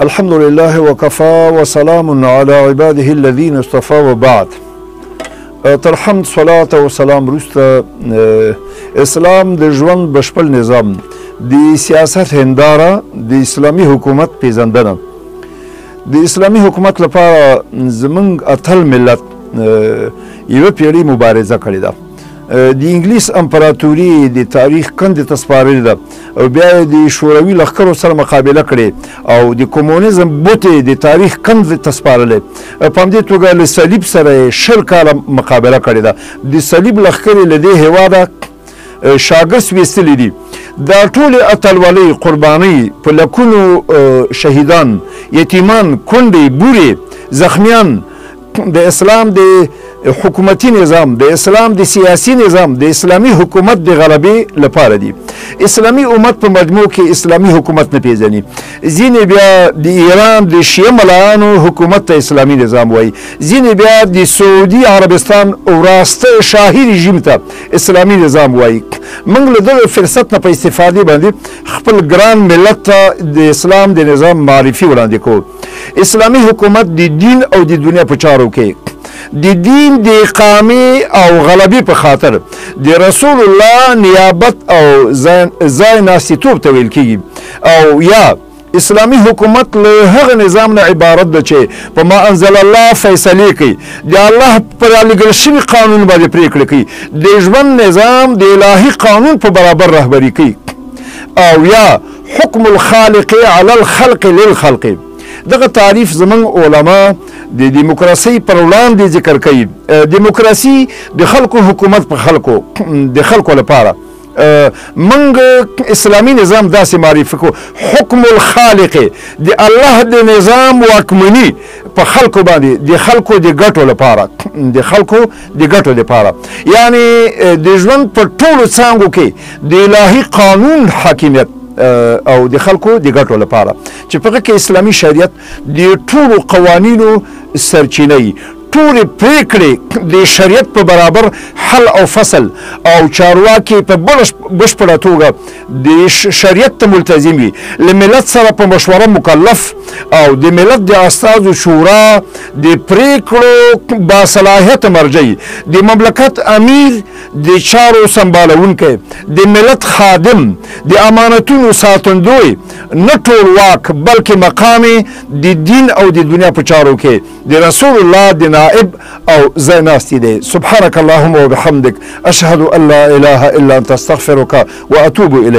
الحمد لله وكفى وسلام على عباده الذين اصطفى وبعد. تر حمد صلاة و سلام وروسته اسلام د ژوند بشپړ نظام د سیاست هنداره د اسلامي حکومت پیژندنه د اسلامي حکومت لپاره زمونږ اتل ملت یوه پیړۍ مبارزه کړې ده. د انګلیس امپراتوري د تاریخ کندې ته سپارلې ده او بیا یې د شوروي لښکرو سره مقابله کړې او د کمونیزم بوتې د تاریخ کندې ته سپارلې. په همدې توګه له صلیب سره یې 20 کاله مقابله کړې ده. د صلیب لښکر یې له دې هېواده شاګرس ویستلي دي. دا ټولې اتلولۍ قربانۍ په لکونو شهیدان، یتیمان، کونډې، بورې، زخمیان د اسلام د حکومتي نظام، د اسلام د سیاسي نظام، د اسلامي حکومت د غلبې لپاره دي. اسلامي امت په مجموع کې اسلامي حکومت نه پیژني. ځینې بیا د ایران د شیعه ملایانو حکومت ته اسلامي نظام وایي، ځینې بیا د سعودي عربستان وراسته شاهي رژیم ته اسلامي نظام وایي. موږ له دغه فرصت نه په استفادې باندې خپل ګران ملت ته د اسلام د نظام معرفي وړاندې کوو. اسلامي حکومت د دین او د دنیا په چارو کې د دین د اقامې او غلبې په خاطر د رسول الله نیابت او ځای ناستیتوب ته ویل کېږي. او یا اسلامي حکومت له هغه نظام نه عبارت ده چې په ما انزل الله فیصلې کوي، د الله په رالېږل شوي قانون باندې پرېکړې کوي، د ژوند نظام د الهي قانون په برابر رهبري کوي. او یا حکم الخالق علی الخلق للخلق. دغه تعریف زمونږ علما د دیموکراسۍ پر وړاندې ذکر کوي. دیموکراسي د خلکو حکومت په خلکو د خلکو لپاره. موږ اسلامي نظام داسې معرفي کوو: حکم الخالق، د الله د نظام واکمني په خلکو باندې د خلکو د ګټو لپاره، د خلکو د ګټو لپاره، یعنی د ژوند په ټولو څانګو کې د الهي قانون حاکمیت او د خلکو د ګټو لپاره چې په هغه کې اسلامي شریعت د ټولو قوانینو سرچینه وي. ټولې پرېکړې د شریعت په برابر حل او فصل او چارواکي په بشپړه توګه د شریعت ته ملتزم وي، له ملت سره په مشوره مکلف او د ملت د استازو شورا د پرېکړو باصلاحیته مرجع، د مملکت امیر د چارو سمبالونکی، د ملت خادم، د امانتونو ساتندوی، نه ټول واک بلکې مقام د دین او د دنیا په چارو کې د رسول الله د نائب او ځای ناستي دی. سبحانك اللهم وبحمدك اشهد ان لا اله الا انت استغفرك واتوب اليك.